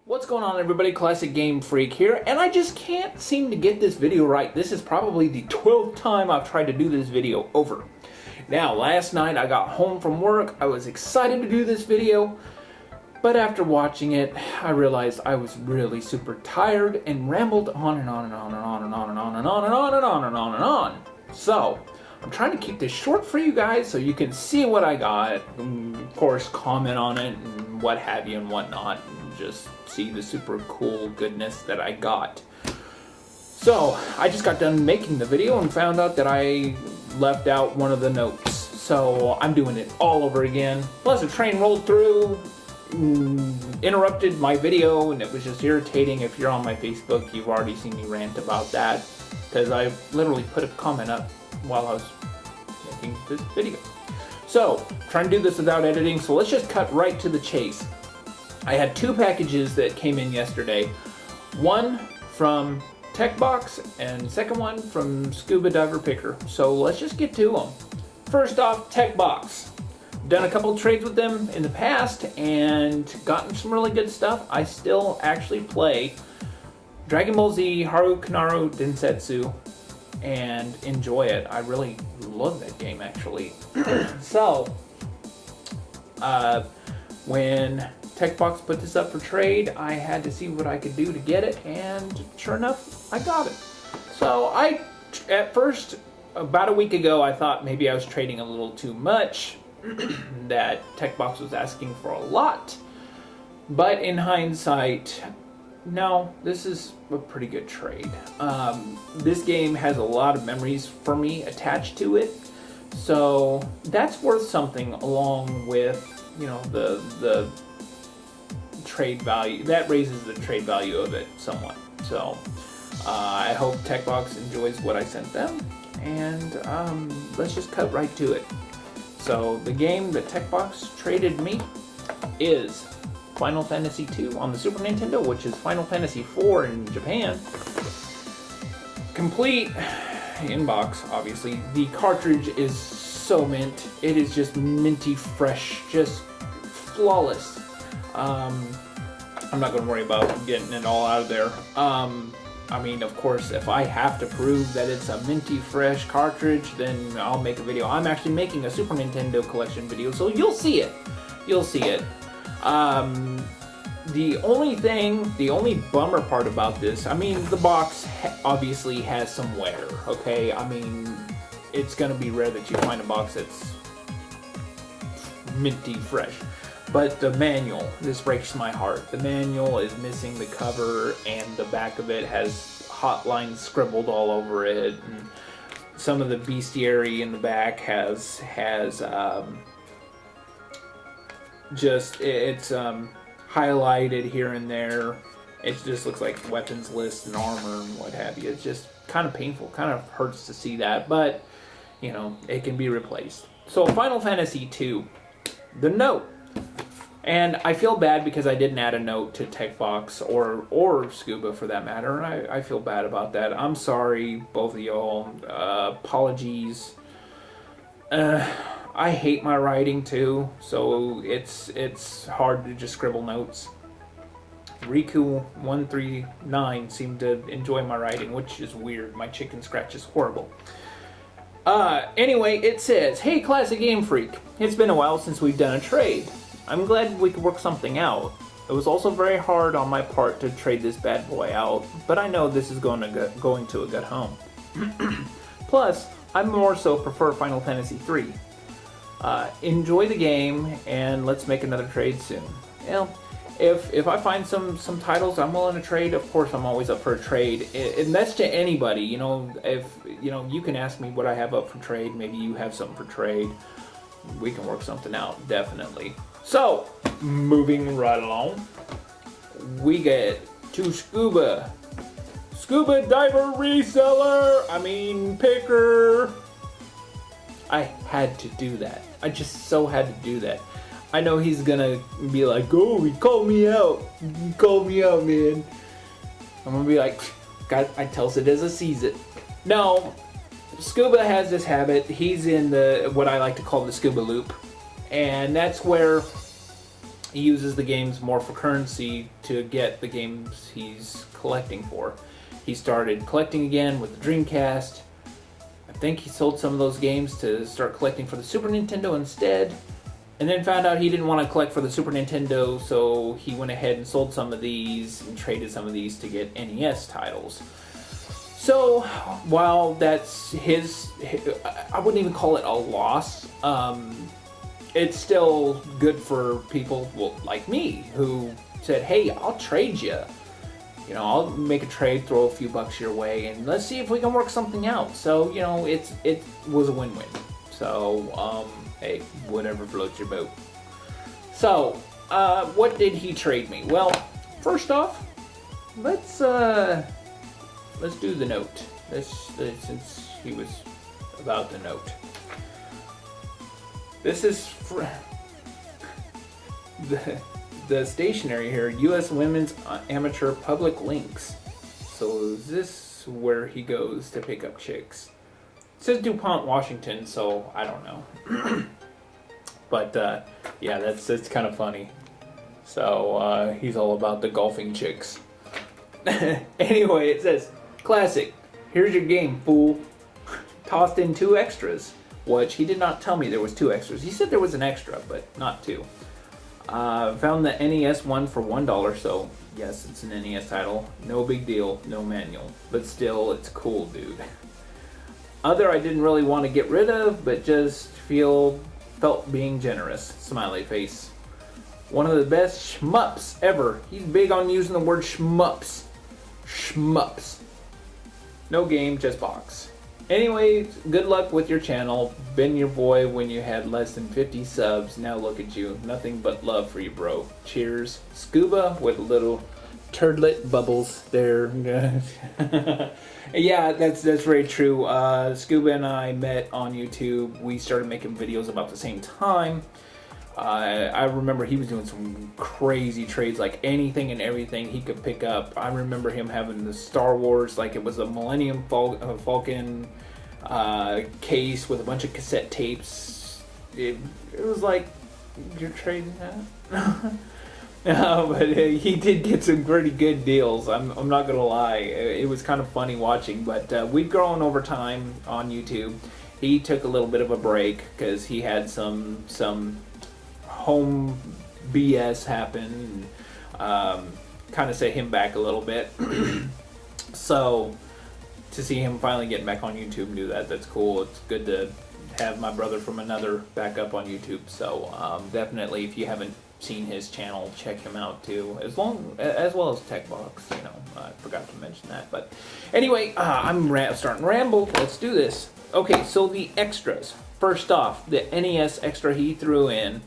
What's going on, everybody? ClassicGamePhreak here, and I just can't seem to get this video right. This is probably the 12th time I've tried to do this video over. Now, last night I got home from work. I was excited to do this video, but after watching it, I realized I was really super tired and rambled on and on and on and on and on and on and on and on and on and on and on. So, I'm trying to keep this short for you guys so you can see what I got, and of course comment on it and what have you and whatnot, and just see the super cool goodness that I got. So, I just got done making the video and found out that I left out one of the notes. So, I'm doing it all over again. Plus, a train rolled through, interrupted my video, and it was just irritating. If you're on my Facebook, you've already seen me rant about that, because I literally put a comment up while I was making this video. So, trying to do this without editing, so let's just cut right to the chase. I had two packages that came in yesterday. One from Techhbox and second one from ScubadiverPicker. So let's just get to them. First off, Techhbox. Done a couple trades with them in the past and gotten some really good stuff. I still actually play Dragon Ball Z Harukanaro Densetsu and enjoy it. I really love that game, actually. So, when Techhbox put this up for trade, I had to see what I could do to get it, and sure enough, I got it. So at first, about a week ago, I thought maybe I was trading a little too much, that Techhbox was asking for a lot, but in hindsight, no, this is a pretty good trade. This game has a lot of memories for me attached to it, so that's worth something, along with, you know, the trade value. That raises the trade value of it somewhat. So I hope Techhbox enjoys what I sent them, and let's just cut right to it. So the game that Techhbox traded me is Final Fantasy II on the Super Nintendo, which is Final Fantasy IV in Japan. Complete inbox, obviously. The cartridge is so mint. It is just minty fresh, just flawless. I'm not going to worry about getting it all out of there. I mean, of course, if I have to prove that it's a minty fresh cartridge, then I'll make a video. I'm actually making a Super Nintendo collection video, so you'll see it. You'll see it. The only bummer part about this, I mean, the box obviously has some wear, okay? I mean, it's gonna be rare that you find a box that's minty fresh. But the manual, this breaks my heart. The manual is missing the cover, and the back of it has hotlines scribbled all over it, and some of the bestiary in the back has highlighted here and there. It just looks like weapons list and armor and what have you. It's just kind of painful, kind of hurts to see that, but you know, it can be replaced. So Final Fantasy II, the note. And I feel bad because I didn't add a note to Techhbox or Scuba for that matter, and I feel bad about that. I'm sorry, both of y'all. Apologies. I hate my writing too, so it's hard to just scribble notes. Riku139 seemed to enjoy my writing, which is weird. My chicken scratch is horrible. Anyway, it says, "Hey, ClassicGamePhreak. It's been a while since we've done a trade. I'm glad we could work something out. It was also very hard on my part to trade this bad boy out, but I know this is going to a good home. Plus, I more so prefer Final Fantasy III. Enjoy the game, and let's make another trade soon." You know, if I find some titles I'm willing to trade, of course I'm always up for a trade, and that's to anybody. You know, if you know, you can ask me what I have up for trade. Maybe you have something for trade. We can work something out, definitely. So, moving right along, we get to Scuba Diver Reseller. Picker. I had to do that. I just so had to do that. I know he's gonna be like, "Oh, he called me out. He called me out, man." I'm gonna be like, "God, I tells it as I sees it." No, Scuba has this habit. He's in what I like to call the Scuba loop, and that's where he uses the games more for currency to get the games he's collecting for. He started collecting again with the Dreamcast. I think he sold some of those games to start collecting for the Super Nintendo instead, and then found out he didn't want to collect for the Super Nintendo, so he went ahead and sold some of these and traded some of these to get NES titles. So while that's I wouldn't even call it a loss. It's still good for people, well, like me, who said, hey, I'll trade you. You know, I'll make a trade, throw a few bucks your way, and let's see if we can work something out. So, you know, it was a win-win. So, hey, whatever floats your boat. So, what did he trade me? Well, first off, let's do the note. Since he was about the note. This is for the stationery here, U.S. Women's Amateur Public Links. So is this where he goes to pick up chicks? It says DuPont, Washington, so I don't know. But yeah, that's kind of funny. So he's all about the golfing chicks. Anyway, it says, Classic, here's your game, fool. Tossed in 2 extras. Which he did not tell me there was 2 extras. He said there was an extra, but not 2. Found the NES one for $1, so yes, it's an NES title. No big deal, no manual. But still, it's cool, dude. Other I didn't really want to get rid of, but just felt being generous. Smiley face. One of the best shmups ever. He's big on using the word shmups. Shmups. No game, just box. Anyways, good luck with your channel. Been your boy when you had less than 50 subs. Now look at you. Nothing but love for you, bro. Cheers. Scuba with little turdlet bubbles there. Yeah, that's very true. Scuba and I met on YouTube. We started making videos about the same time. I remember he was doing some crazy trades, like anything and everything he could pick up. I remember him having the Star Wars, like it was a Millennium Falcon case with a bunch of cassette tapes. It was like, you're trading that? But he did get some pretty good deals. I'm not gonna lie. It was kind of funny watching, but we've grown over time on YouTube. He took a little bit of a break because he had some home BS happen, kind of set him back a little bit. So to see him finally getting back on YouTube and do that's cool. It's good to have my brother from another back up on YouTube. So definitely, if you haven't seen his channel, check him out too, as well as Techhbox. You know, I forgot to mention that. But anyway, I'm starting to ramble. Let's do this. Okay, so the extras. First off, the NES extra he threw in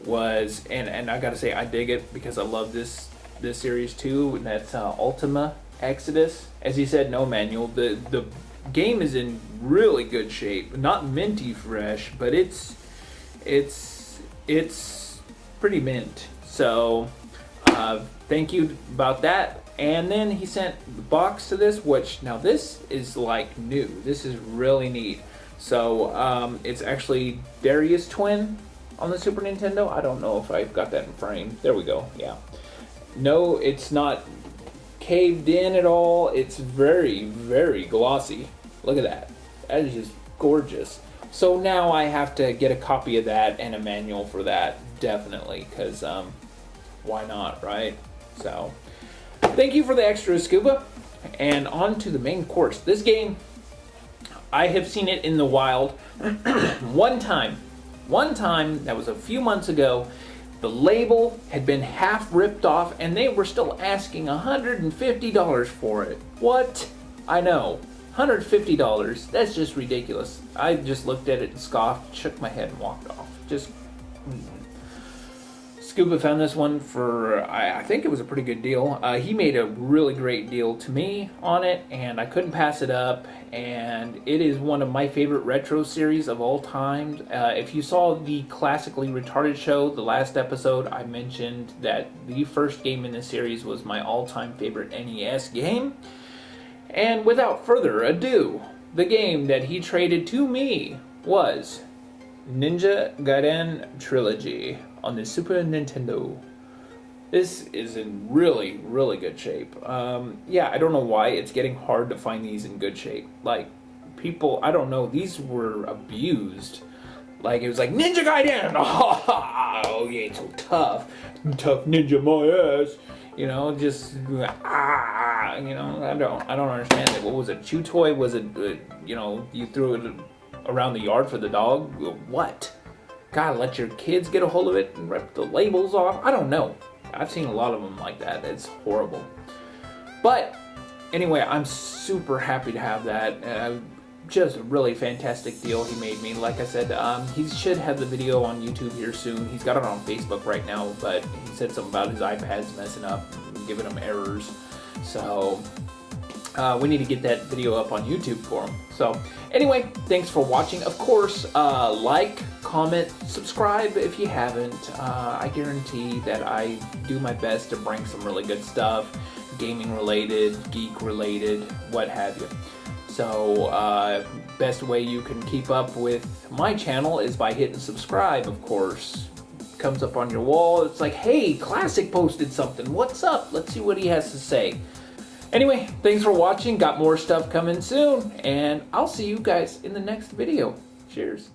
was, and I gotta say, I dig it because I love this series too, and that's Ultima Exodus. As he said, no manual. The game is in really good shape, not minty fresh, but it's pretty mint. So thank you about that. And then he sent the box to this, which now this is like new. This is really neat. So it's actually Darius Twin on the Super Nintendo. I don't know if I've got that in frame. There we go. Yeah. No, it's not caved in at all. It's very, very glossy. Look at that. That is just gorgeous. So now I have to get a copy of that and a manual for that, definitely, because why not, right? So thank you for the extra, Scuba. And on to the main course. This game, I have seen it in the wild one time, that was a few months ago. The label had been half ripped off and they were still asking $150 for it. What? I know. $150. That's just ridiculous. I just looked at it and scoffed, shook my head and walked off. Just Scuba found this one for, I think it was a pretty good deal. He made a really great deal to me on it, and I couldn't pass it up. And it is one of my favorite retro series of all time. If you saw the Classically Retarded show, the last episode, I mentioned that the first game in the series was my all-time favorite NES game. And without further ado, the game that he traded to me was Ninja Gaiden Trilogy on the Super Nintendo. This is in really, really good shape. Yeah, I don't know why it's getting hard to find these in good shape. Like, people, I don't know, these were abused. Like, it was like, Ninja Gaiden! Oh, yeah, it's so tough. Tough ninja my ass. You know, just, you know, I don't understand it. What was it? Chew toy? Was it, you know, you threw it around the yard for the dog? What? Gotta let your kids get a hold of it and rip the labels off? I don't know. I've seen a lot of them like that. It's horrible. But anyway, I'm super happy to have that. Just a really fantastic deal he made me. Like I said, he should have the video on YouTube here soon. He's got it on Facebook right now, but he said something about his iPad's messing up, giving him errors. So we need to get that video up on YouTube for him. So anyway, thanks for watching. Of course, like, comment, subscribe if you haven't. I guarantee that I do my best to bring some really good stuff, gaming related, geek related, what have you. So best way you can keep up with my channel is by hitting subscribe, of course. Comes up on your wall. It's like, hey, Classic posted something. What's up? Let's see what he has to say. Anyway, thanks for watching. Got more stuff coming soon, and I'll see you guys in the next video. Cheers.